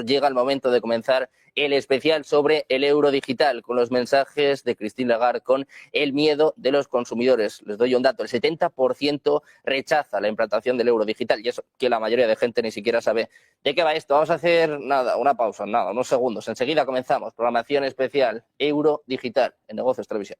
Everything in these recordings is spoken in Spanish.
Llega el momento de comenzar el especial sobre el euro digital, con los mensajes de Christine Lagarde, con el miedo de los consumidores. Les doy un dato, el 70% rechaza la implantación del euro digital, y eso que la mayoría de gente ni siquiera sabe de qué va esto. Vamos a hacer una pausa, unos segundos. Enseguida comenzamos. Programación especial, euro digital, en Negocios Televisión.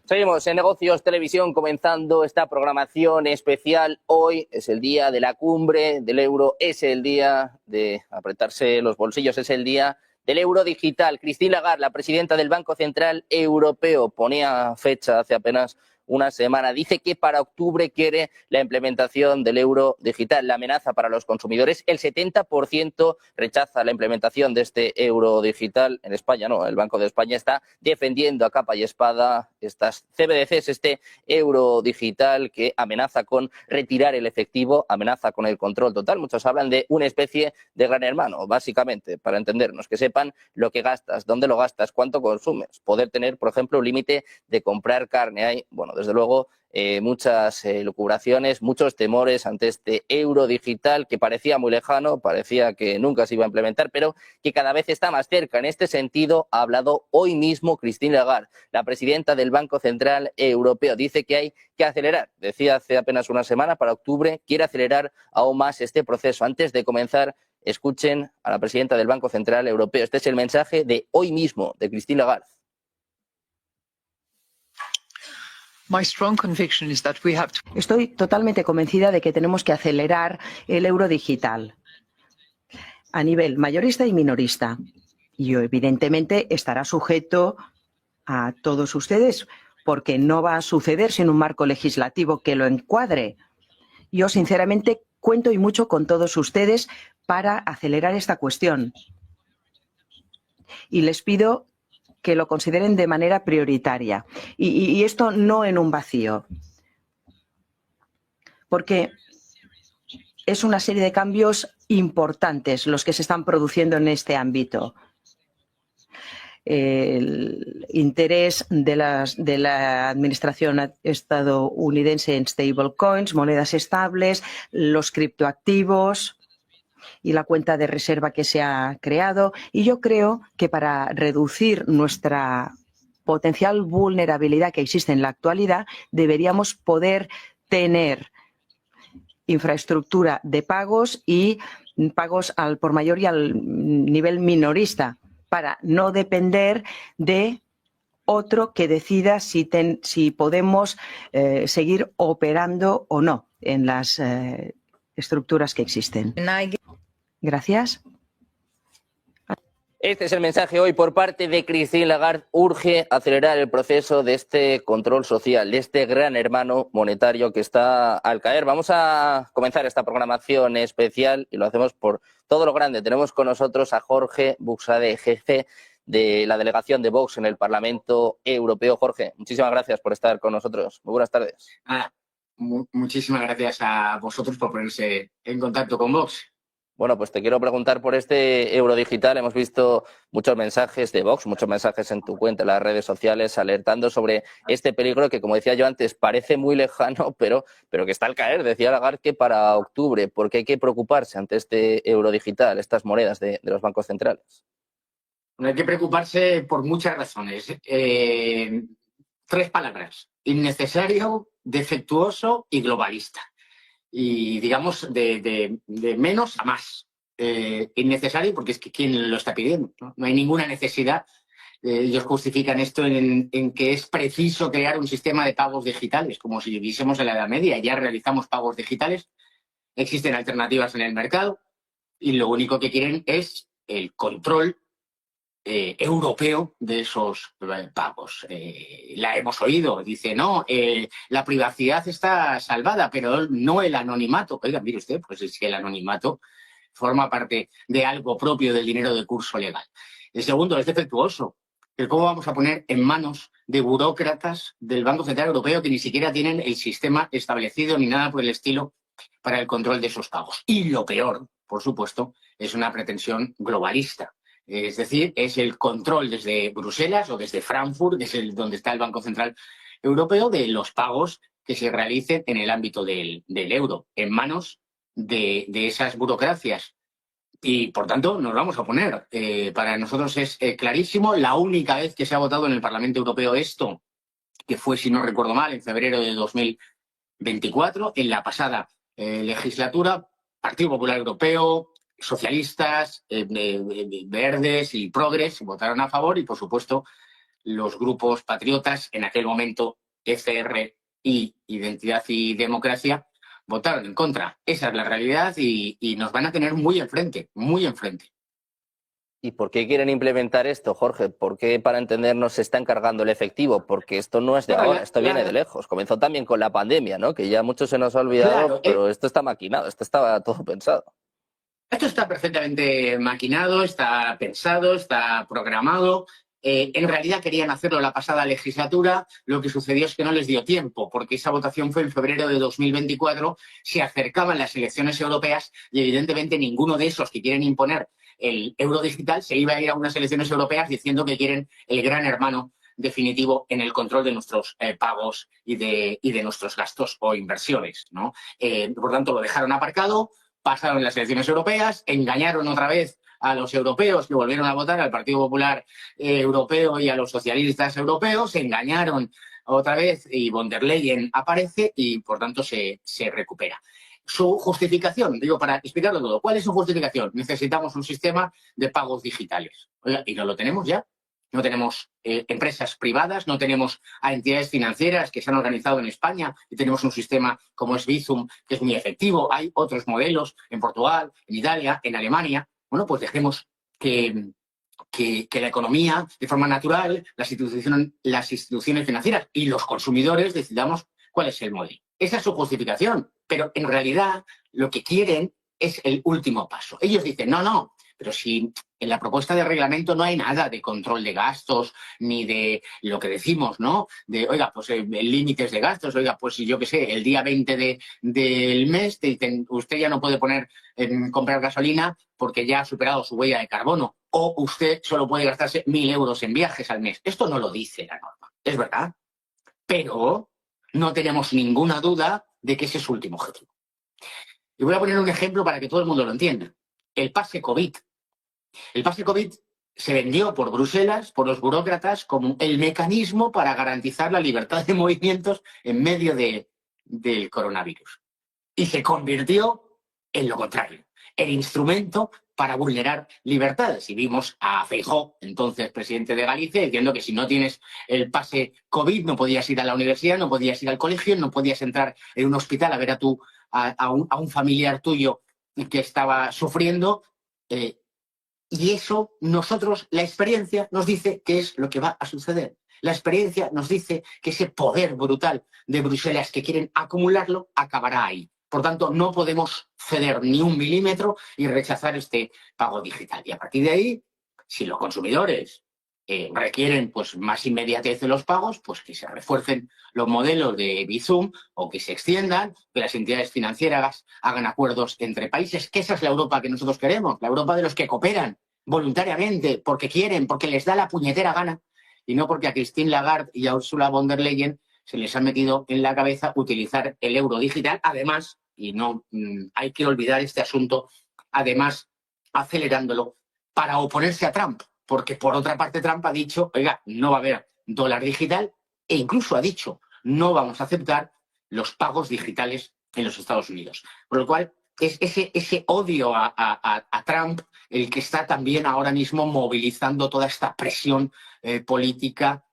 Seguimos en Negocios Televisión, comenzando esta programación especial. Hoy es el día de la cumbre del euro, es el día de apretarse los bolsillos, es el día del euro digital. Christine Lagarde, la presidenta del Banco Central Europeo, ponía fecha hace apenas una semana. Dice que para octubre quiere la implementación del euro digital. La amenaza para los consumidores, el 70% rechaza la implementación de este euro digital. En España no, el Banco de España está defendiendo a capa y espada estas CBDCs, este euro digital que amenaza con retirar el efectivo, amenaza con el control total. Muchos hablan de una especie de gran hermano, básicamente, para entendernos, que sepan lo que gastas, dónde lo gastas, cuánto consumes, poder tener, por ejemplo, un límite de comprar carne. Hay, bueno, desde luego, muchas lucubraciones, muchos temores ante este euro digital que parecía muy lejano, parecía que nunca se iba a implementar, pero que cada vez está más cerca. En este sentido, ha hablado hoy mismo Christine Lagarde, la presidenta del Banco Central Europeo. Dice que hay que acelerar, decía hace apenas una semana, para octubre, quiere acelerar aún más este proceso. Antes de comenzar, escuchen a la presidenta del Banco Central Europeo. Este es el mensaje de hoy mismo de Christine Lagarde. Estoy totalmente convencida de que tenemos que acelerar el euro digital a nivel mayorista y minorista. Y evidentemente estará sujeto a todos ustedes porque no va a suceder sin un marco legislativo que lo encuadre. Yo sinceramente cuento y mucho con todos ustedes para acelerar esta cuestión. Y les pido que lo consideren de manera prioritaria. Y esto no en un vacío. Porque es una serie de cambios importantes los que se están produciendo en este ámbito. El interés de la administración estadounidense en stablecoins, monedas estables, los criptoactivos y la cuenta de reserva que se ha creado. Y yo creo que para reducir nuestra potencial vulnerabilidad que existe en la actualidad, deberíamos poder tener infraestructura de pagos y pagos al por mayor y al nivel minorista para no depender de otro que decida si podemos seguir operando o no en las estructuras que existen. Gracias. Este es el mensaje hoy por parte de Christine Lagarde. Urge acelerar el proceso de este control social, de este gran hermano monetario que está al caer. Vamos a comenzar esta programación especial y lo hacemos por todo lo grande. Tenemos con nosotros a Jorge Buxade, jefe de la delegación de Vox en el Parlamento Europeo. Jorge, muchísimas gracias por estar con nosotros. Muy buenas tardes. Muchísimas gracias a vosotros por ponerse en contacto con Vox. Bueno, pues te quiero preguntar por este euro digital. Hemos visto muchos mensajes de Vox, muchos mensajes en tu cuenta, en las redes sociales, alertando sobre este peligro que, como decía yo antes, parece muy lejano, pero que está al caer. Decía Lagarde que para octubre, porque hay que preocuparse ante este euro digital, estas monedas de los bancos centrales. No hay que preocuparse por muchas razones. Tres palabras: innecesario, defectuoso y globalista. Y digamos de menos a más. Innecesario porque es que ¿quién lo está pidiendo? No hay ninguna necesidad. Ellos justifican esto en que es preciso crear un sistema de pagos digitales, como si viviésemos en la Edad Media. Ya realizamos pagos digitales, existen alternativas en el mercado y lo único que quieren es el control europeo de esos pagos. La hemos oído, dice, no, la privacidad está salvada, pero no el anonimato. Oiga, mire usted, pues es que el anonimato forma parte de algo propio del dinero de curso legal. El segundo es defectuoso. Pero ¿cómo vamos a poner en manos de burócratas del Banco Central Europeo que ni siquiera tienen el sistema establecido ni nada por el estilo para el control de esos pagos? Y lo peor, por supuesto, es una pretensión globalista. Es decir, es el control desde Bruselas o desde Frankfurt, que es donde está el Banco Central Europeo, de los pagos que se realicen en el ámbito del euro, en manos de esas burocracias. Y, por tanto, nos vamos a oponer. Para nosotros es clarísimo. La única vez que se ha votado en el Parlamento Europeo esto, que fue, si no recuerdo mal, en febrero de 2024, en la pasada legislatura, Partido Popular Europeo, socialistas, verdes y progres votaron a favor y, por supuesto, los grupos patriotas, en aquel momento ECR y Identidad y Democracia, votaron en contra. Esa es la realidad y nos van a tener muy enfrente, muy enfrente. ¿Y por qué quieren implementar esto, Jorge? ¿Por qué, para entendernos, se está encargando el efectivo? Porque esto no es de ahora, esto viene de lejos. Comenzó también con la pandemia, ¿no? Que ya mucho se nos ha olvidado, pero esto está maquinado, esto estaba todo pensado. Esto está perfectamente maquinado, está pensado, está programado. En realidad querían hacerlo la pasada legislatura, lo que sucedió es que no les dio tiempo, porque esa votación fue en febrero de 2024, se acercaban las elecciones europeas y evidentemente ninguno de esos que quieren imponer el euro digital se iba a ir a unas elecciones europeas diciendo que quieren el gran hermano definitivo en el control de nuestros pagos y de nuestros gastos o inversiones, ¿no? Por tanto, lo dejaron aparcado. Pasaron las elecciones europeas, engañaron otra vez a los europeos que volvieron a votar al Partido Popular Europeo y a los socialistas europeos, engañaron otra vez y von der Leyen aparece y, por tanto, se recupera. Su justificación, digo, para explicarlo todo, ¿cuál es su justificación? Necesitamos un sistema de pagos digitales. Oiga, ¿y no lo tenemos ya? No tenemos empresas privadas, no tenemos a entidades financieras que se han organizado en España y tenemos un sistema como es Bizum, que es muy efectivo. Hay otros modelos en Portugal, en Italia, en Alemania. Bueno, pues dejemos que la economía, de forma natural, las instituciones financieras y los consumidores decidamos cuál es el modelo. Esa es su justificación, pero en realidad lo que quieren es el último paso. Ellos dicen, no, pero si en la propuesta de reglamento no hay nada de control de gastos, ni de lo que decimos, ¿no? De, oiga, pues límites de gastos, oiga, pues yo qué sé, el día 20 del mes te dicen, usted ya no puede comprar gasolina porque ya ha superado su huella de carbono, o usted solo puede gastarse 1.000 euros en viajes al mes. Esto no lo dice la norma, es verdad, pero no tenemos ninguna duda de que ese es su último objetivo. Y voy a poner un ejemplo para que todo el mundo lo entienda. El pase COVID. El pase COVID se vendió por Bruselas, por los burócratas, como el mecanismo para garantizar la libertad de movimientos en medio del coronavirus. Y se convirtió en lo contrario, el instrumento para vulnerar libertades. Y vimos a Feijóo, entonces presidente de Galicia, diciendo que si no tienes el pase COVID no podías ir a la universidad, no podías ir al colegio, no podías entrar en un hospital a ver a un familiar tuyo que estaba sufriendo. Y eso nosotros, la experiencia nos dice que es lo que va a suceder. La experiencia nos dice que ese poder brutal de Bruselas que quieren acumularlo acabará ahí. Por tanto, no podemos ceder ni un milímetro y rechazar este pago digital. Y a partir de ahí, si los consumidores requieren pues más inmediatez de los pagos, pues que se refuercen los modelos de Bizum o que se extiendan, que las entidades financieras hagan acuerdos entre países, que esa es la Europa que nosotros queremos, la Europa de los que cooperan voluntariamente, porque quieren, porque les da la puñetera gana, y no porque a Christine Lagarde y a Ursula von der Leyen se les ha metido en la cabeza utilizar el euro digital, además, y no hay que olvidar este asunto, además acelerándolo para oponerse a Trump. Porque, por otra parte, Trump ha dicho, oiga, no va a haber dólar digital e incluso ha dicho, no vamos a aceptar los pagos digitales en los Estados Unidos. Por lo cual, es ese odio a Trump el que está también ahora mismo movilizando toda esta presión política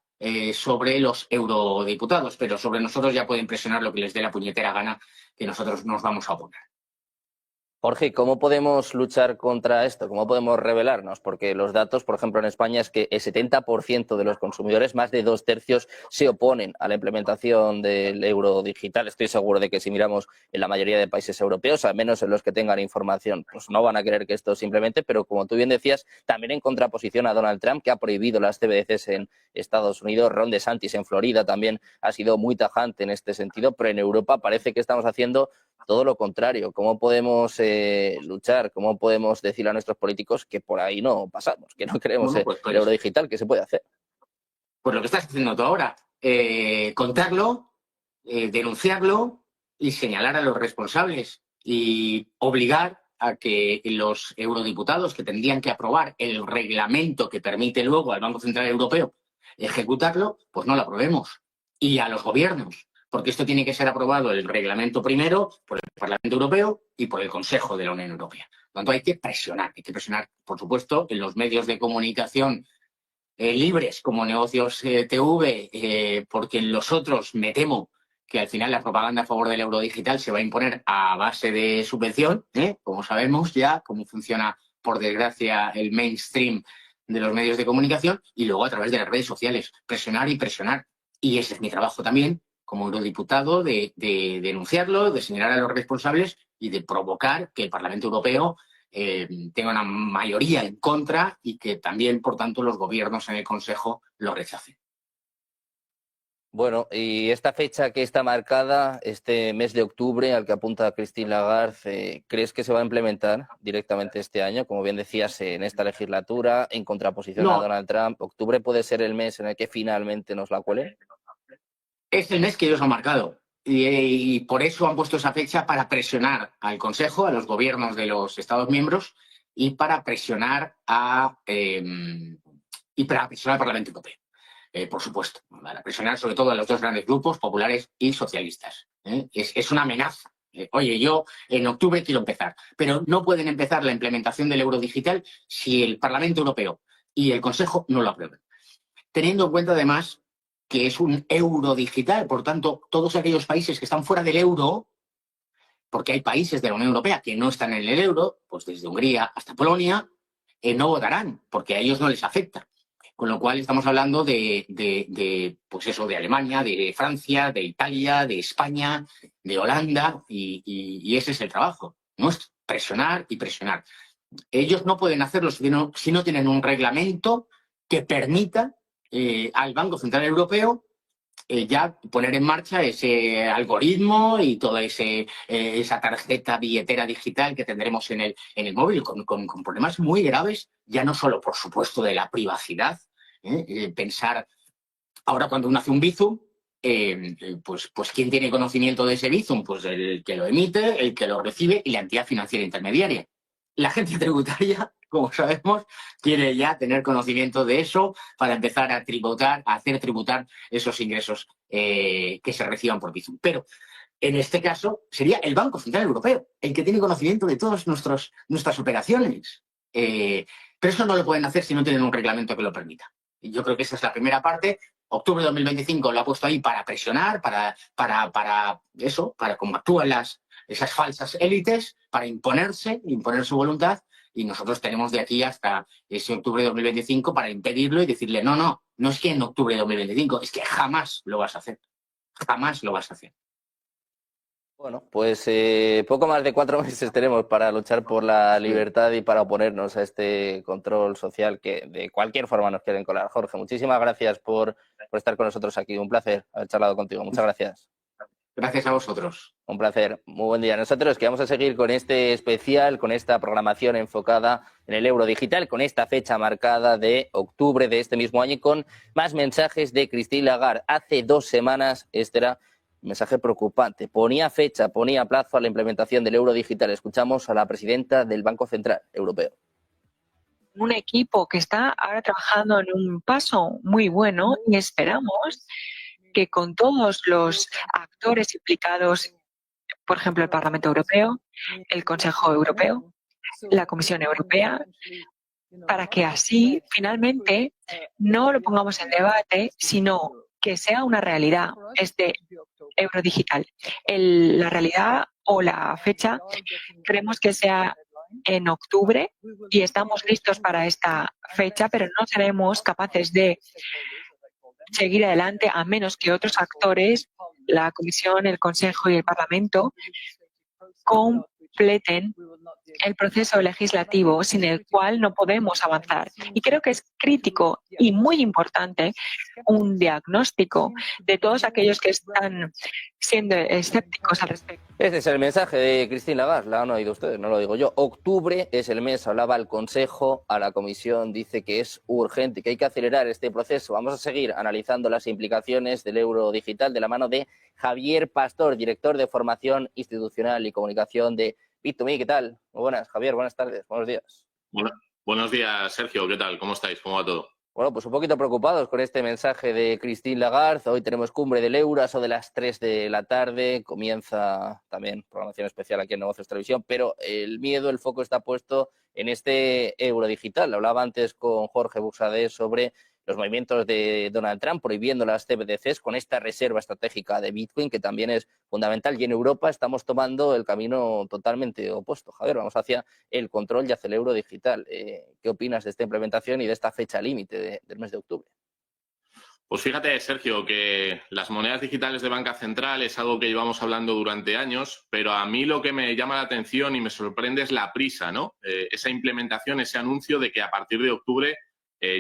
sobre los eurodiputados. Pero sobre nosotros ya pueden presionar lo que les dé la puñetera gana, que nosotros nos vamos a oponer. Jorge, ¿cómo podemos luchar contra esto? ¿Cómo podemos rebelarnos? Porque los datos, por ejemplo, en España es que el 70% de los consumidores, más de 2/3, se oponen a la implementación del euro digital. Estoy seguro de que si miramos en la mayoría de países europeos, al menos en los que tengan información, pues no van a querer que esto simplemente, pero como tú bien decías, también en contraposición a Donald Trump, que ha prohibido las CBDCs en Estados Unidos, Ron DeSantis en Florida también ha sido muy tajante en este sentido, pero en Europa parece que estamos haciendo todo lo contrario. ¿Cómo podemos luchar? ¿Cómo podemos decirle a nuestros políticos que por ahí no pasamos, que no queremos el euro digital? ¿Qué se puede hacer? Pues lo que estás haciendo tú ahora, contarlo, denunciarlo y señalar a los responsables y obligar a que los eurodiputados que tendrían que aprobar el reglamento que permite luego al Banco Central Europeo ejecutarlo, pues no lo aprobemos. Y a los gobiernos, porque esto tiene que ser aprobado el reglamento primero por el Parlamento Europeo y por el Consejo de la Unión Europea. Por lo tanto, hay que presionar, por supuesto, en los medios de comunicación libres como Negocios TV, porque en los otros me temo que al final la propaganda a favor del euro digital se va a imponer a base de subvención, como sabemos ya cómo funciona, por desgracia, el mainstream de los medios de comunicación, y luego a través de las redes sociales, presionar y presionar. Y ese es mi trabajo también, como eurodiputado, de denunciarlo, de señalar a los responsables y de provocar que el Parlamento Europeo tenga una mayoría en contra y que también, por tanto, los gobiernos en el Consejo lo rechacen. Bueno, y esta fecha que está marcada, este mes de octubre, al que apunta Christine Lagarde, ¿crees que se va a implementar directamente este año? Como bien decías, en esta legislatura, en contraposición a Donald Trump. ¿Octubre puede ser el mes en el que finalmente nos la cuelen? Es el mes que ellos han marcado. Y por eso han puesto esa fecha, para presionar al Consejo, a los gobiernos de los Estados miembros, y para presionar al Parlamento Europeo. Por supuesto, para presionar sobre todo a los dos grandes grupos, populares y socialistas. Es una amenaza. Oye, yo en octubre quiero empezar, pero no pueden empezar la implementación del euro digital si el Parlamento Europeo y el Consejo no lo aprueban. Teniendo en cuenta, además, que es un euro digital, por tanto, todos aquellos países que están fuera del euro, porque hay países de la Unión Europea que no están en el euro, pues desde Hungría hasta Polonia, no votarán, porque a ellos no les afecta. Con lo cual estamos hablando pues eso, de Alemania, de Francia, de Italia, de España, de Holanda, y ese es el trabajo, ¿no? Es presionar y presionar. Ellos no pueden hacerlo si no tienen un reglamento que permita al Banco Central Europeo ya poner en marcha ese algoritmo y toda esa tarjeta billetera digital que tendremos en el móvil, con problemas muy graves, ya no solo, por supuesto, de la privacidad. Pensar, ahora cuando uno hace un Bizum, pues ¿quién tiene conocimiento de ese Bizum? Pues el que lo emite, el que lo recibe y la entidad financiera intermediaria. La agencia tributaria, como sabemos, quiere ya tener conocimiento de eso para empezar a tributar, a hacer tributar esos ingresos que se reciban por Bizum. Pero en este caso sería el Banco Central Europeo el que tiene conocimiento de todas nuestras operaciones. Pero eso no lo pueden hacer si no tienen un reglamento que lo permita. Y yo creo que esa es la primera parte. Octubre de 2025 lo ha puesto ahí para presionar, para como actúan esas falsas élites, para imponer su voluntad, y nosotros tenemos de aquí hasta ese octubre de 2025 para impedirlo y decirle, no es que en octubre de 2025, es que jamás lo vas a hacer. Jamás lo vas a hacer. Bueno, pues poco más de 4 meses tenemos para luchar por la libertad y para oponernos a este control social que de cualquier forma nos quieren colar. Jorge, muchísimas gracias por estar con nosotros aquí. Un placer haber charlado contigo. Muchas gracias. Gracias a vosotros. Un placer. Muy buen día. Nosotros que vamos a seguir con este especial, con esta programación enfocada en el euro digital, con esta fecha marcada de octubre de este mismo año y con más mensajes de Christine Lagarde. Hace 2 semanas este era un mensaje preocupante. Ponía fecha, ponía plazo a la implementación del euro digital. Escuchamos a la presidenta del Banco Central Europeo. Un equipo que está ahora trabajando en un paso muy bueno y esperamos que con todos los actores implicados, por ejemplo, el Parlamento Europeo, el Consejo Europeo, la Comisión Europea, para que así finalmente no lo pongamos en debate, sino que sea una realidad este euro digital. La realidad o la fecha queremos que sea en octubre y estamos listos para esta fecha, pero no seremos capaces de seguir adelante a menos que otros actores, la Comisión, el Consejo y el Parlamento, completen el proceso legislativo sin el cual no podemos avanzar. Y creo que es crítico y muy importante un diagnóstico de todos aquellos que están siendo escépticos al respecto. Este es el mensaje de Christine Lagarde, la han oído ustedes, no lo digo yo. Octubre es el mes, hablaba al Consejo, a la Comisión, dice que es urgente, que hay que acelerar este proceso. Vamos a seguir analizando las implicaciones del euro digital de la mano de Javier Pastor, director de Formación Institucional y Comunicación de Bit2Me. ¿Qué tal? Muy buenas, Javier, buenas tardes, buenos días. Bueno, buenos días, Sergio, ¿qué tal? ¿Cómo estáis? ¿Cómo va todo? Bueno, pues un poquito preocupados con este mensaje de Christine Lagarde. Hoy tenemos cumbre del euro, a eso de las 3 de la tarde. Comienza también programación especial aquí en Negocios Televisión, pero el miedo, el foco está puesto en este euro digital. Hablaba antes con Jorge Buxadé sobre los movimientos de Donald Trump prohibiendo las CBDCs con esta reserva estratégica de Bitcoin, que también es fundamental. Y en Europa estamos tomando el camino totalmente opuesto. Javier, vamos hacia el control y hacia el euro digital. ¿Qué opinas de esta implementación y de esta fecha límite del mes de octubre? Pues fíjate, Sergio, que las monedas digitales de banca central es algo que llevamos hablando durante años, pero a mí lo que me llama la atención y me sorprende es la prisa, ¿no? Esa implementación, ese anuncio de que a partir de octubre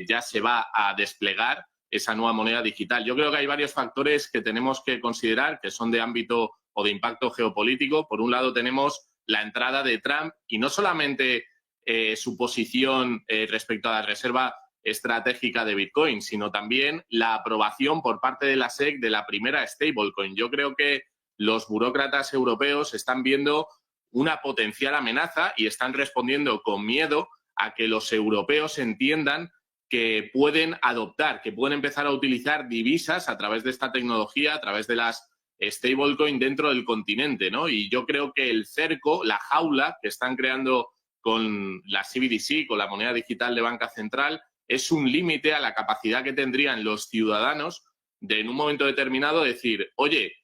ya se va a desplegar esa nueva moneda digital. Yo creo que hay varios factores que tenemos que considerar que son de ámbito o de impacto geopolítico. Por un lado tenemos la entrada de Trump y no solamente su posición respecto a la reserva estratégica de Bitcoin, sino también la aprobación por parte de la SEC de la primera stablecoin. Yo creo que los burócratas europeos están viendo una potencial amenaza y están respondiendo con miedo a que los europeos entiendan que pueden adoptar, que pueden empezar a utilizar divisas a través de esta tecnología, a través de las stablecoin dentro del continente, ¿no? Y yo creo que el cerco, la jaula que están creando con la CBDC, con la moneda digital de banca central, es un límite a la capacidad que tendrían los ciudadanos de en un momento determinado decir, oye,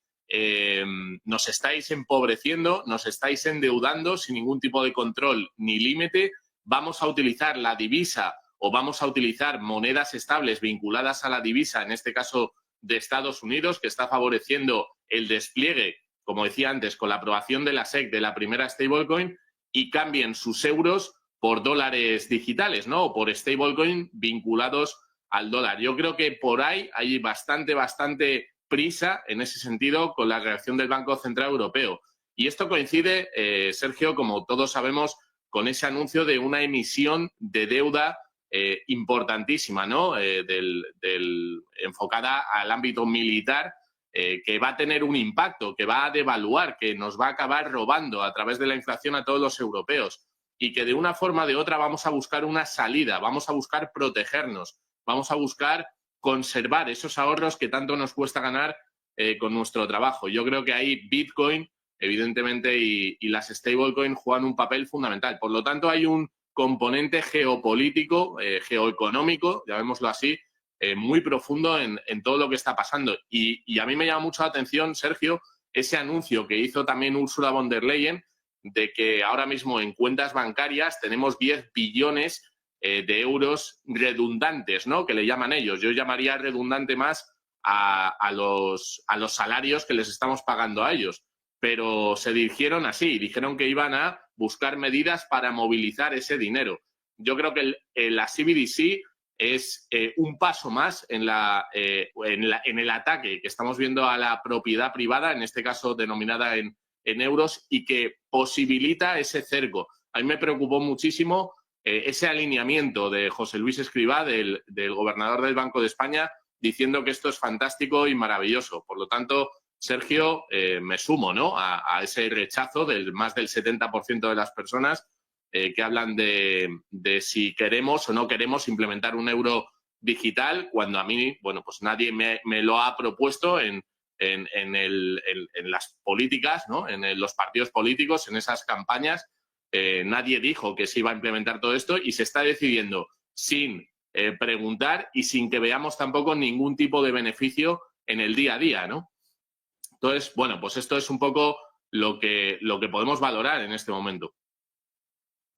nos estáis empobreciendo, nos estáis endeudando sin ningún tipo de control ni límite, vamos a utilizar la divisa o vamos a utilizar monedas estables vinculadas a la divisa, en este caso de Estados Unidos, que está favoreciendo el despliegue, como decía antes, con la aprobación de la SEC de la primera stablecoin, y cambien sus euros por dólares digitales, ¿no? O por stablecoin vinculados al dólar. Yo creo que por ahí hay bastante prisa en ese sentido con la reacción del Banco Central Europeo. Y esto coincide, Sergio, como todos sabemos, con ese anuncio de una emisión de deuda importantísima, ¿no? Enfocada al ámbito militar, que va a tener un impacto, que va a devaluar, que nos va a acabar robando a través de la inflación a todos los europeos, y que de una forma o de otra vamos a buscar una salida, vamos a buscar protegernos, vamos a buscar conservar esos ahorros que tanto nos cuesta ganar con nuestro trabajo. Yo creo que ahí Bitcoin, evidentemente, y las stablecoin juegan un papel fundamental. Por lo tanto, hay un componente geopolítico, geoeconómico, llamémoslo así, muy profundo en todo lo que está pasando. Y a mí me llama mucho la atención, Sergio, ese anuncio que hizo también Ursula von der Leyen de que ahora mismo en cuentas bancarias tenemos 10 billones de euros redundantes, ¿no? Que le llaman ellos. Yo llamaría redundante más a los salarios que les estamos pagando a ellos. pero se dirigieron así, dijeron que iban a buscar medidas para movilizar ese dinero. Yo creo que la CBDC es un paso más en el ataque que estamos viendo a la propiedad privada, en este caso denominada en euros, y que posibilita ese cerco. A mí me preocupó muchísimo ese alineamiento de José Luis Escrivá, del gobernador del Banco de España, diciendo que esto es fantástico y maravilloso. Por lo tanto, Sergio, me sumo, ¿no?, a ese rechazo del más del 70% de las personas que hablan de si queremos o no queremos implementar un euro digital, cuando a mí, bueno, pues nadie me lo ha propuesto en las políticas, ¿no?, en los partidos políticos, en esas campañas. Nadie dijo que se iba a implementar todo esto y se está decidiendo sin preguntar y sin que veamos tampoco ningún tipo de beneficio en el día a día, ¿no? Entonces, bueno, pues esto es un poco lo que podemos valorar en este momento.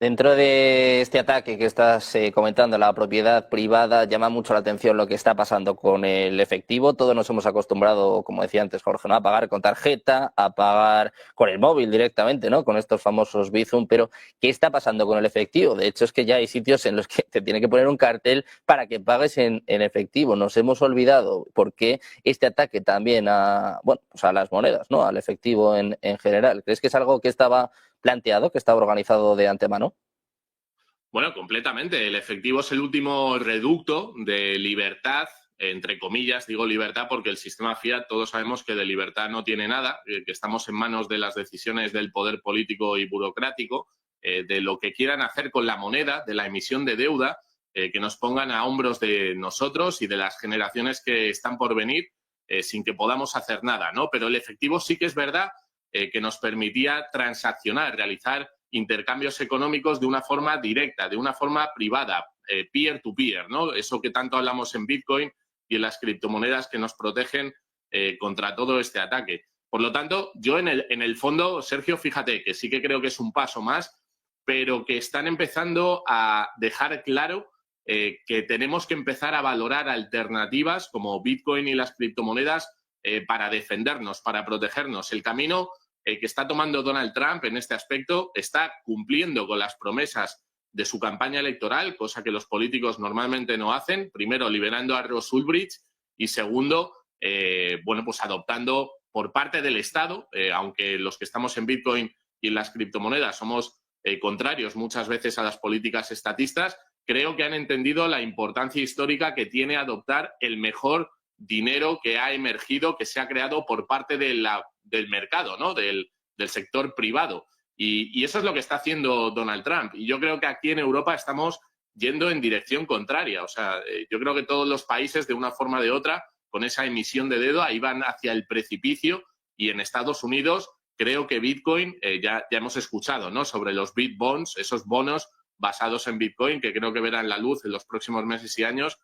Dentro de este ataque que estás comentando, la propiedad privada, llama mucho la atención lo que está pasando con el efectivo. Todos nos hemos acostumbrado, como decía antes Jorge, ¿no?, a pagar con tarjeta, a pagar con el móvil directamente, ¿no?, con estos famosos Bizum. Pero, ¿qué está pasando con el efectivo? De hecho, es que ya hay sitios en los que te tiene que poner un cartel para que pagues en efectivo. Nos hemos olvidado por qué este ataque también a las monedas, ¿no?, al efectivo en general. ¿Crees que es algo que estaba planteado, que estaba organizado de antemano? Bueno, completamente. El efectivo es el último reducto de libertad, entre comillas, digo libertad porque el sistema fiat, todos sabemos que de libertad no tiene nada, que estamos en manos de las decisiones del poder político y burocrático, de lo que quieran hacer con la moneda, de la emisión de deuda, que nos pongan a hombros de nosotros y de las generaciones que están por venir, sin que podamos hacer nada, ¿no? Pero el efectivo sí que es verdad que nos permitía transaccionar, realizar intercambios económicos de una forma directa, de una forma privada, peer-to-peer, ¿no? Eso que tanto hablamos en Bitcoin y en las criptomonedas que nos protegen contra todo este ataque. Por lo tanto, yo en el fondo, Sergio, fíjate que sí que creo que es un paso más, pero que están empezando a dejar claro que tenemos que empezar a valorar alternativas como Bitcoin y las criptomonedas para defendernos, para protegernos. El camino que está tomando Donald Trump en este aspecto está cumpliendo con las promesas de su campaña electoral, cosa que los políticos normalmente no hacen. Primero, liberando a Ross Ulbricht y segundo, pues adoptando por parte del Estado, aunque los que estamos en Bitcoin y en las criptomonedas somos contrarios muchas veces a las políticas estatistas, creo que han entendido la importancia histórica que tiene adoptar el mejor dinero que ha emergido, que se ha creado por parte del mercado, ¿no?, del sector privado. Y eso es lo que está haciendo Donald Trump. Y yo creo que aquí en Europa estamos yendo en dirección contraria. O sea, yo creo que todos los países, de una forma o de otra, con esa emisión de deuda, ahí van hacia el precipicio. Y en Estados Unidos creo que Bitcoin, ya hemos escuchado, ¿no?, sobre los Bitbonds, esos bonos basados en Bitcoin, que creo que verán la luz en los próximos meses y años,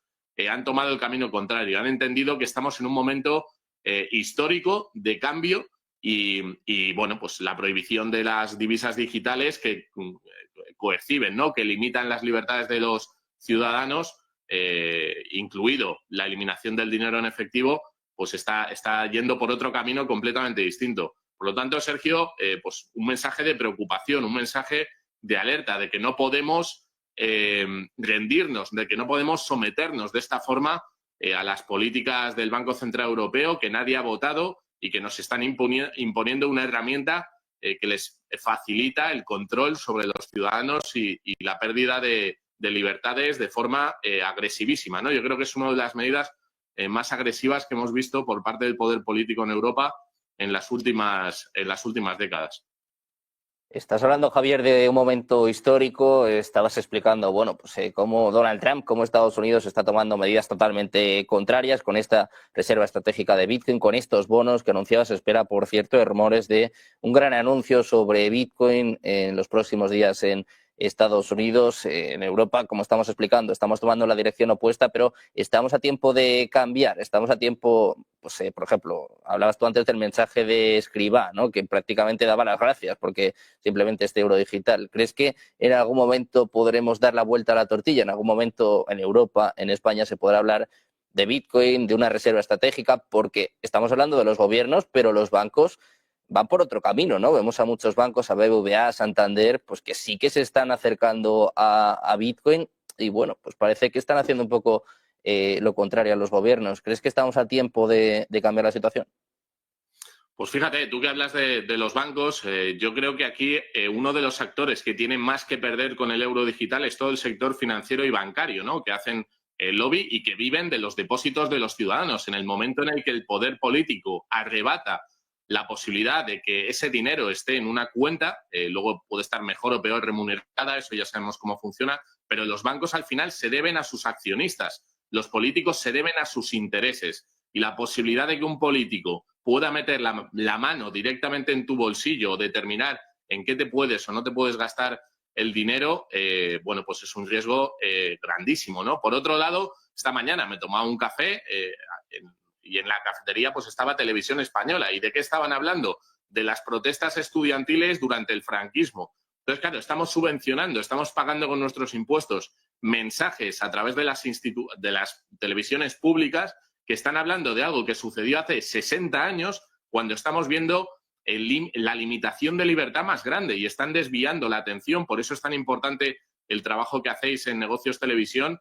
han tomado el camino contrario. Han entendido que estamos en un momento histórico de cambio y, bueno, pues la prohibición de las divisas digitales que coerciben, ¿no?, que limitan las libertades de los ciudadanos, incluido la eliminación del dinero en efectivo, pues está yendo por otro camino completamente distinto. Por lo tanto, Sergio, pues un mensaje de preocupación, un mensaje de alerta, de que no podemos rendirnos, de que no podemos someternos de esta forma a las políticas del Banco Central Europeo, que nadie ha votado y que nos están imponiendo una herramienta que les facilita el control sobre los ciudadanos y la pérdida de libertades de forma agresivísima, ¿no? Yo creo que es una de las medidas más agresivas que hemos visto por parte del poder político en Europa en las últimas décadas. Estás hablando, Javier, de un momento histórico. Estabas explicando, cómo Donald Trump, cómo Estados Unidos está tomando medidas totalmente contrarias con esta reserva estratégica de Bitcoin, con estos bonos que anunciaba. Se espera, por cierto, rumores de un gran anuncio sobre Bitcoin en los próximos días en Estados Unidos. En Europa, como estamos explicando, estamos tomando la dirección opuesta, pero estamos a tiempo de cambiar, estamos a tiempo, por ejemplo, hablabas tú antes del mensaje de Escrivá, ¿no?, que prácticamente daba las gracias porque simplemente este euro digital. ¿Crees que en algún momento podremos dar la vuelta a la tortilla? ¿En algún momento en Europa, en España, se podrá hablar de Bitcoin, de una reserva estratégica? Porque estamos hablando de los gobiernos, pero los bancos van por otro camino, ¿no? Vemos a muchos bancos, a BBVA, a Santander, pues que sí que se están acercando a Bitcoin y bueno, pues parece que están haciendo un poco lo contrario a los gobiernos. ¿Crees que estamos a tiempo de cambiar la situación? Pues fíjate, tú que hablas de los bancos, yo creo que aquí uno de los actores que tiene más que perder con el euro digital es todo el sector financiero y bancario, ¿no? Que hacen lobby y que viven de los depósitos de los ciudadanos. En el momento en el que el poder político arrebata la posibilidad de que ese dinero esté en una cuenta, luego puede estar mejor o peor remunerada, eso ya sabemos cómo funciona, pero los bancos al final se deben a sus accionistas, los políticos se deben a sus intereses y la posibilidad de que un político pueda meter la mano directamente en tu bolsillo o determinar en qué te puedes o no te puedes gastar el dinero, bueno, pues es un riesgo grandísimo, ¿no? Por otro lado, esta mañana me tomaba un café y en la cafetería pues estaba Televisión Española. ¿Y de qué estaban hablando? De las protestas estudiantiles durante el franquismo. Entonces, claro, estamos subvencionando, estamos pagando con nuestros impuestos mensajes a través de las televisiones públicas que están hablando de algo que sucedió hace 60 años cuando estamos viendo la limitación de libertad más grande y están desviando la atención. Por eso es tan importante el trabajo que hacéis en Negocios Televisión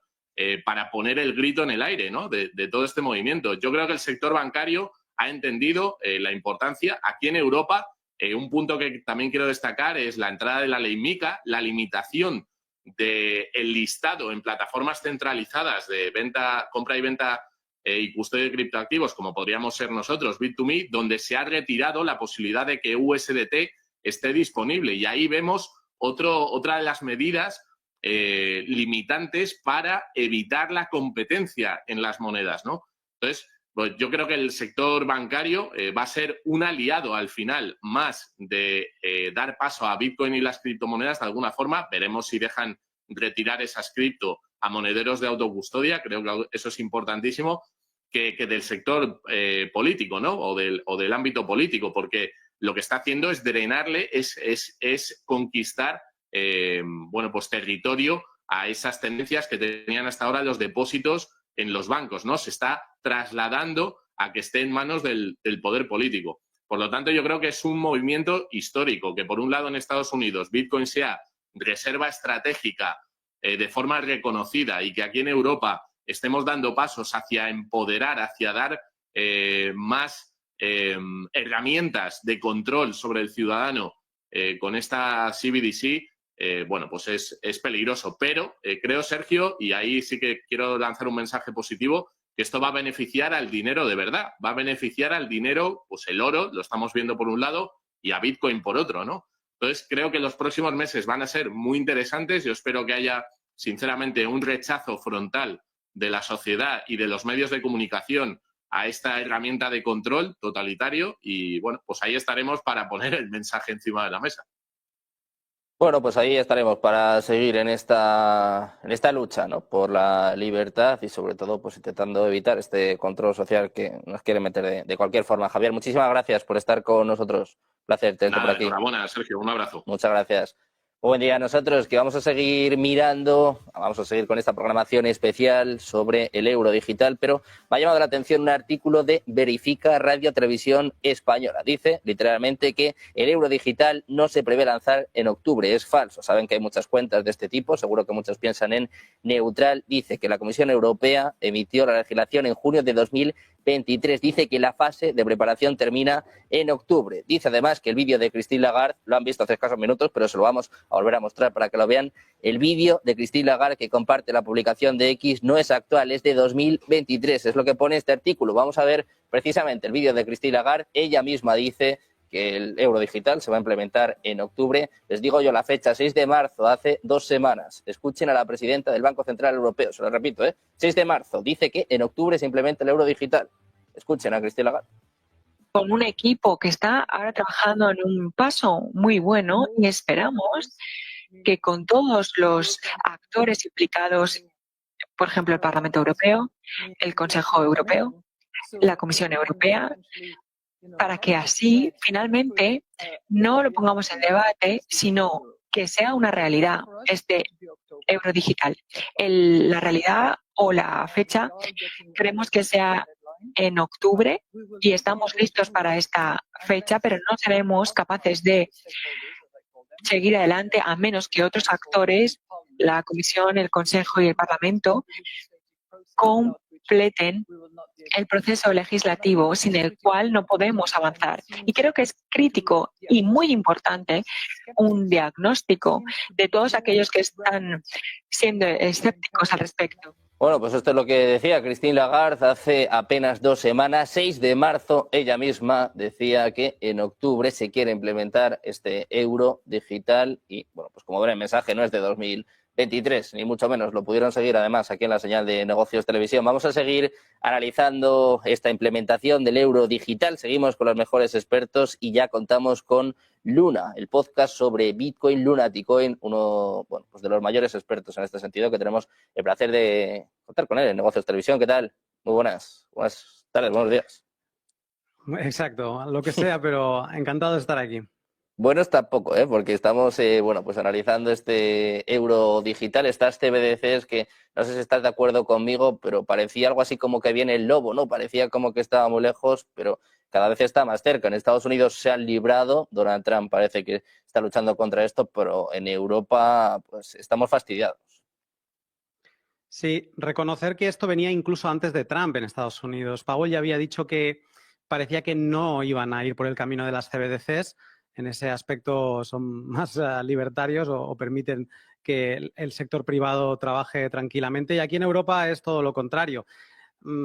para poner el grito en el aire, ¿no? de todo este movimiento. Yo creo que el sector bancario ha entendido la importancia. Aquí en Europa, un punto que también quiero destacar es la entrada de la ley MiCA, la limitación del listado en plataformas centralizadas de venta, compra y venta y custodia de criptoactivos, como podríamos ser nosotros, Bit2Me, donde se ha retirado la posibilidad de que USDT esté disponible. Y ahí vemos otra de las medidas limitantes para evitar la competencia en las monedas, ¿no? Entonces, pues yo creo que el sector bancario va a ser un aliado al final más de dar paso a Bitcoin y las criptomonedas de alguna forma. Veremos si dejan retirar esas cripto a monederos de autocustodia, creo que eso es importantísimo, que del sector político, ¿no? O del ámbito político, porque lo que está haciendo es drenarle, es conquistar, bueno, pues territorio a esas tendencias que tenían hasta ahora los depósitos en los bancos, ¿no? Se está trasladando a que esté en manos del poder político. Por lo tanto, yo creo que es un movimiento histórico, que por un lado en Estados Unidos Bitcoin sea reserva estratégica de forma reconocida y que aquí en Europa estemos dando pasos hacia empoderar, hacia dar más herramientas de control sobre el ciudadano con esta CBDC, bueno, pues es peligroso. Pero creo, Sergio, y ahí sí que quiero lanzar un mensaje positivo, que esto va a beneficiar al dinero de verdad, va a beneficiar al dinero, pues el oro, lo estamos viendo por un lado, y a Bitcoin por otro, ¿no? Entonces, creo que los próximos meses van a ser muy interesantes. Yo espero que haya, sinceramente, un rechazo frontal de la sociedad y de los medios de comunicación a esta herramienta de control totalitario y, bueno, pues ahí estaremos para poner el mensaje encima de la mesa. Bueno, pues ahí estaremos para seguir en esta lucha, ¿no? Por la libertad y sobre todo pues intentando evitar este control social que nos quiere meter de cualquier forma. Javier, muchísimas gracias por estar con nosotros. Un placer tenerte por aquí. Enhorabuena, Sergio, un abrazo. Muchas gracias. Buen día a nosotros, que vamos a seguir mirando, vamos a seguir con esta programación especial sobre el euro digital, pero me ha llamado la atención un artículo de Verifica Radio Televisión Española. Dice literalmente que el euro digital no se prevé lanzar en octubre. Es falso. Saben que hay muchas cuentas de este tipo, seguro que muchos piensan en neutral. Dice que la Comisión Europea emitió la legislación en junio de 2023. Dice que la fase de preparación termina en octubre. Dice además que el vídeo de Christine Lagarde, lo han visto hace escasos minutos, pero se lo vamos a volver a mostrar para que lo vean. El vídeo de Christine Lagarde que comparte la publicación de X no es actual, es de 2023, es lo que pone este artículo. Vamos a ver precisamente el vídeo de Christine Lagarde. Ella misma dice que el euro digital se va a implementar en octubre. Les digo yo la fecha, 6 de marzo, hace 2 semanas. Escuchen a la presidenta del Banco Central Europeo, se lo repito, 6 de marzo, dice que en octubre se implementa el euro digital. Escuchen a Christine Lagarde. Con un equipo que está ahora trabajando en un paso muy bueno y esperamos que con todos los actores implicados, por ejemplo, el Parlamento Europeo, el Consejo Europeo, la Comisión Europea, para que así finalmente no lo pongamos en debate, sino que sea una realidad este euro digital. La realidad o la fecha queremos que sea en octubre y estamos listos para esta fecha, pero no seremos capaces de seguir adelante a menos que otros actores, la Comisión, el Consejo y el Parlamento, completen el proceso legislativo sin el cual no podemos avanzar. Y creo que es crítico y muy importante un diagnóstico de todos aquellos que están siendo escépticos al respecto. Bueno, pues esto es lo que decía Christine Lagarde hace apenas 2 semanas, 6 de marzo, ella misma decía que en octubre se quiere implementar este euro digital y, bueno, pues como ven el mensaje no es de 2023, ni mucho menos. Lo pudieron seguir además aquí en la señal de Negocios Televisión. Vamos a seguir analizando esta implementación del euro digital. Seguimos con los mejores expertos y ya contamos con Luna, el podcast sobre Bitcoin, Lunaticoin, uno, bueno, pues de los mayores expertos en este sentido, que tenemos el placer de contar con él en Negocios Televisión. ¿Qué tal? Muy buenas tardes, buenos días. Exacto, lo que sea, pero encantado de estar aquí. Buenos tampoco, porque estamos bueno, pues analizando este euro digital, estas CBDCs que no sé si estás de acuerdo conmigo, pero parecía algo así como que viene el lobo, ¿no? Parecía como que estaba muy lejos, pero cada vez está más cerca. En Estados Unidos se han librado, Donald Trump parece que está luchando contra esto, pero en Europa pues estamos fastidiados. Sí, reconocer que esto venía incluso antes de Trump en Estados Unidos. Powell ya había dicho que parecía que no iban a ir por el camino de las CBDCs. En ese aspecto son más libertarios o permiten que el sector privado trabaje tranquilamente. Y aquí en Europa es todo lo contrario.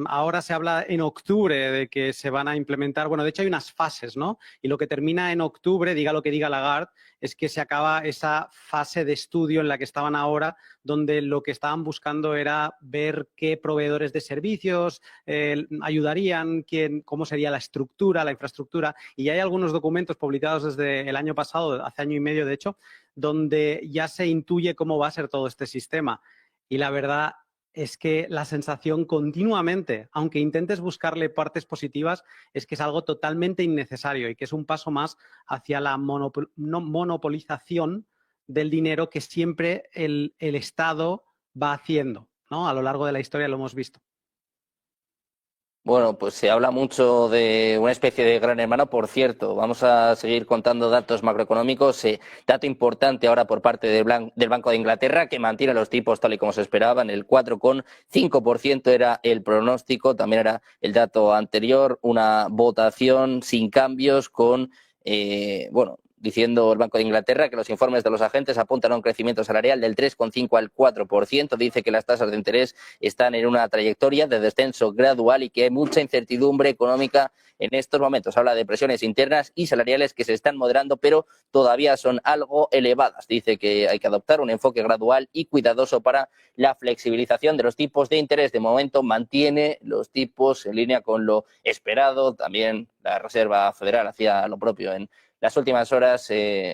Ahora se habla en octubre de que se van a implementar, bueno, de hecho hay unas fases, ¿no? Y lo que termina en octubre, diga lo que diga Lagarde, es que se acaba esa fase de estudio en la que estaban ahora, donde lo que estaban buscando era ver qué proveedores de servicios ayudarían, cómo sería la estructura, la infraestructura. Y ya hay algunos documentos publicados desde el año pasado, hace año y medio de hecho, donde ya se intuye cómo va a ser todo este sistema. Y la verdad es que la sensación continuamente, aunque intentes buscarle partes positivas, es que es algo totalmente innecesario y que es un paso más hacia la monopolización del dinero que siempre el Estado va haciendo, ¿no? A lo largo de la historia lo hemos visto. Bueno, pues se habla mucho de una especie de gran hermano. Por cierto, vamos a seguir contando datos macroeconómicos. Dato importante ahora por parte del Banco de Inglaterra, que mantiene los tipos tal y como se esperaba. En el 4,5% era el pronóstico, también era el dato anterior. Una votación sin cambios con, bueno, diciendo el Banco de Inglaterra que los informes de los agentes apuntan a un crecimiento salarial del 3,5 al 4%. Dice que las tasas de interés están en una trayectoria de descenso gradual y que hay mucha incertidumbre económica en estos momentos. Habla de presiones internas y salariales que se están moderando, pero todavía son algo elevadas. Dice que hay que adoptar un enfoque gradual y cuidadoso para la flexibilización de los tipos de interés. De momento mantiene los tipos en línea con lo esperado. También la Reserva Federal hacía lo propio en las últimas horas.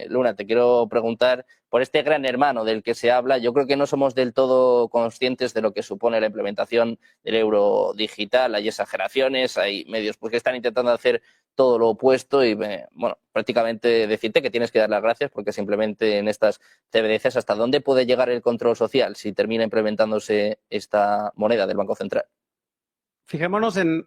Luna, te quiero preguntar por este gran hermano del que se habla. Yo creo que no somos del todo conscientes de lo que supone la implementación del euro digital. Hay exageraciones, hay medios pues, que están intentando hacer todo lo opuesto y, bueno, prácticamente decirte que tienes que dar las gracias porque simplemente en estas CBDCs, ¿hasta dónde puede llegar el control social si termina implementándose esta moneda del Banco Central? Fijémonos en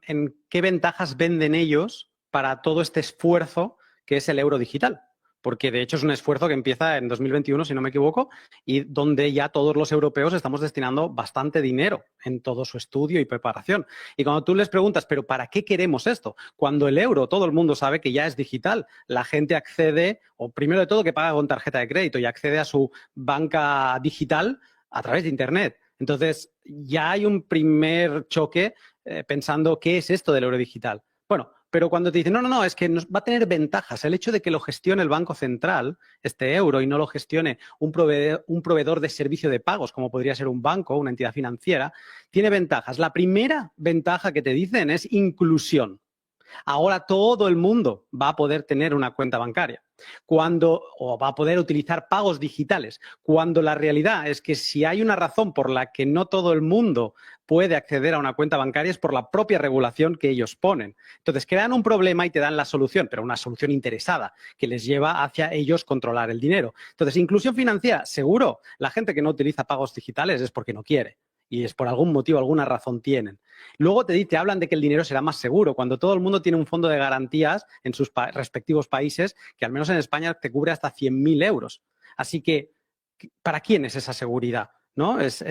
qué ventajas venden ellos para todo este esfuerzo que es el euro digital, porque de hecho es un esfuerzo que empieza en 2021, si no me equivoco, y donde ya todos los europeos estamos destinando bastante dinero en todo su estudio y preparación. Y cuando tú les preguntas, ¿pero para qué queremos esto? Cuando el euro, todo el mundo sabe que ya es digital, la gente accede, o primero de todo que paga con tarjeta de crédito y accede a su banca digital a través de Internet. Entonces, ya hay un primer choque pensando, ¿qué es esto del euro digital? Bueno, pero cuando te dicen, no, es que va a tener ventajas. El hecho de que lo gestione el Banco Central, este euro, y no lo gestione un proveedor de servicio de pagos, como podría ser un banco o una entidad financiera, tiene ventajas. La primera ventaja que te dicen es inclusión. Ahora todo el mundo va a poder tener una cuenta bancaria o va a poder utilizar pagos digitales, cuando la realidad es que si hay una razón por la que no todo el mundo puede acceder a una cuenta bancaria es por la propia regulación que ellos ponen. Entonces crean un problema y te dan la solución, pero una solución interesada que les lleva hacia ellos controlar el dinero. Entonces, inclusión financiera, seguro, la gente que no utiliza pagos digitales es porque no quiere. Y es por algún motivo, alguna razón tienen. Luego te hablan de que el dinero será más seguro, cuando todo el mundo tiene un fondo de garantías en sus respectivos países, que al menos en España te cubre hasta 100.000 euros. Así que, ¿para quién es esa seguridad? ¿No? Es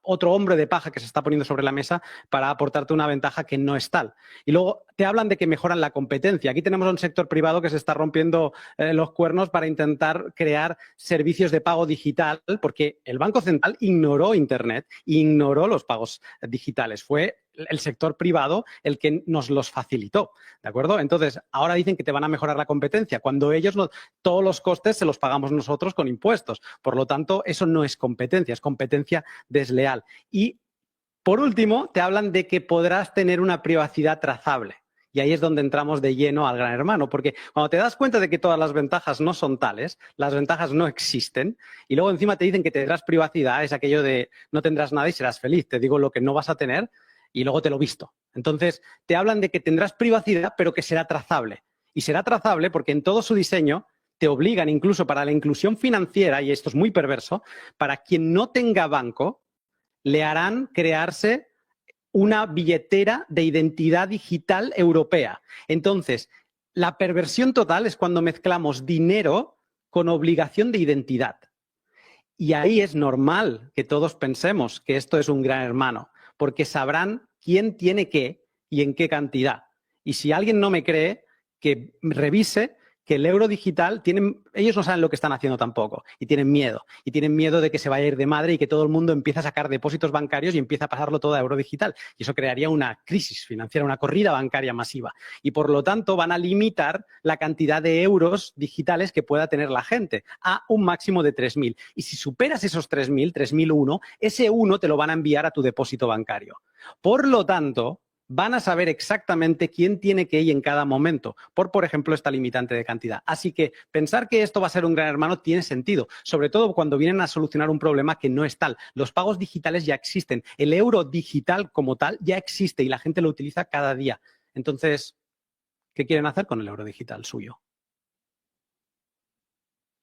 otro hombre de paja que se está poniendo sobre la mesa para aportarte una ventaja que no es tal. Y luego te hablan de que mejoran la competencia. Aquí tenemos un sector privado que se está rompiendo los cuernos para intentar crear servicios de pago digital, porque el Banco Central ignoró Internet, ignoró los pagos digitales. Fue el sector privado el que nos los facilitó, ¿de acuerdo? Entonces, ahora dicen que te van a mejorar la competencia, cuando ellos todos los costes se los pagamos nosotros con impuestos. Por lo tanto, eso no es competencia, es competencia desleal. Y, por último, te hablan de que podrás tener una privacidad trazable. Y ahí es donde entramos de lleno al Gran Hermano, porque cuando te das cuenta de que todas las ventajas no son tales, las ventajas no existen, y luego encima te dicen que tendrás privacidad, es aquello de no tendrás nada y serás feliz. Te digo lo que no vas a tener y luego te lo visto. Entonces, te hablan de que tendrás privacidad, pero que será trazable. Y será trazable porque en todo su diseño te obligan, incluso para la inclusión financiera, y esto es muy perverso, para quien no tenga banco, le harán crearse una billetera de identidad digital europea. Entonces, la perversión total es cuando mezclamos dinero con obligación de identidad. Y ahí es normal que todos pensemos que esto es un Gran Hermano, porque sabrán quién tiene qué y en qué cantidad. Y si alguien no me cree, que revise que el euro digital, ellos no saben lo que están haciendo tampoco y tienen miedo. Y tienen miedo de que se vaya a ir de madre y que todo el mundo empiece a sacar depósitos bancarios y empiece a pasarlo todo a euro digital. Y eso crearía una crisis financiera, una corrida bancaria masiva. Y por lo tanto van a limitar la cantidad de euros digitales que pueda tener la gente a un máximo de 3.000. Y si superas esos 3.000, 3.001, ese 1 te lo van a enviar a tu depósito bancario. Por lo tanto, van a saber exactamente quién tiene que ir en cada momento, por ejemplo, esta limitante de cantidad. Así que pensar que esto va a ser un Gran Hermano tiene sentido, sobre todo cuando vienen a solucionar un problema que no es tal. Los pagos digitales ya existen, el euro digital como tal ya existe y la gente lo utiliza cada día. Entonces, ¿qué quieren hacer con el euro digital suyo?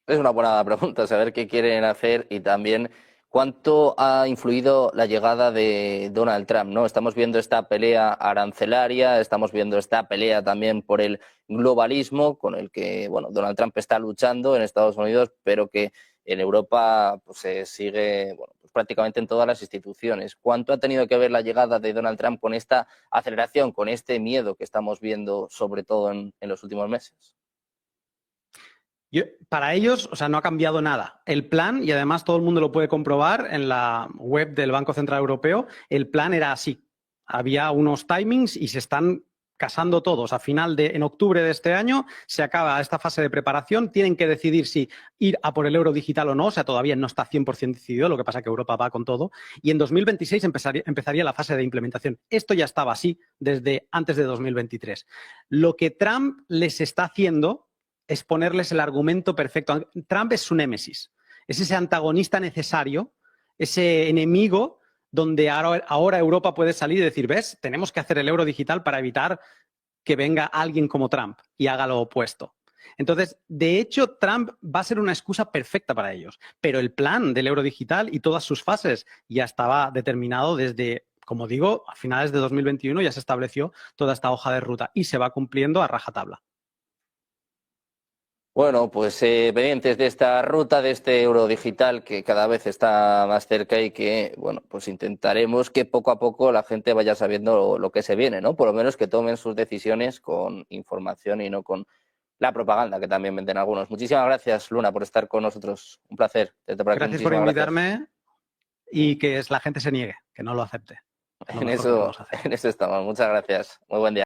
Es una buena pregunta, saber qué quieren hacer y también cuánto ha influido la llegada de Donald Trump, ¿no? Estamos viendo esta pelea arancelaria, estamos viendo esta pelea también por el globalismo con el que, bueno, Donald Trump está luchando en Estados Unidos, pero que en Europa pues, se sigue, bueno, pues prácticamente en todas las instituciones. ¿Cuánto ha tenido que ver la llegada de Donald Trump con esta aceleración, con este miedo que estamos viendo, sobre todo en los últimos meses? Para ellos, o sea, no ha cambiado nada. El plan, y además todo el mundo lo puede comprobar en la web del Banco Central Europeo, el plan era así. Había unos timings y se están casando todos. En octubre de este año se acaba esta fase de preparación. Tienen que decidir si ir a por el euro digital o no. O sea, todavía no está 100% decidido, lo que pasa es que Europa va con todo. Y en 2026 empezaría la fase de implementación. Esto ya estaba así desde antes de 2023. Lo que Trump les está haciendo es ponerles el argumento perfecto. Trump es su némesis, es ese antagonista necesario, ese enemigo donde ahora Europa puede salir y decir, ¿ves? Tenemos que hacer el euro digital para evitar que venga alguien como Trump y haga lo opuesto. Entonces, de hecho, Trump va a ser una excusa perfecta para ellos, pero el plan del euro digital y todas sus fases ya estaba determinado desde, como digo, a finales de 2021 ya se estableció toda esta hoja de ruta y se va cumpliendo a rajatabla. Bueno, pues pendientes de esta ruta, de este euro digital que cada vez está más cerca y que, bueno, pues intentaremos que poco a poco la gente vaya sabiendo lo que se viene, ¿no? Por lo menos que tomen sus decisiones con información y no con la propaganda que también venden algunos. Muchísimas gracias, Luna, por estar con nosotros. Un placer. Gracias por invitarme y que la gente se niegue, que no lo acepte. En eso estamos. Muchas gracias. Muy buen día.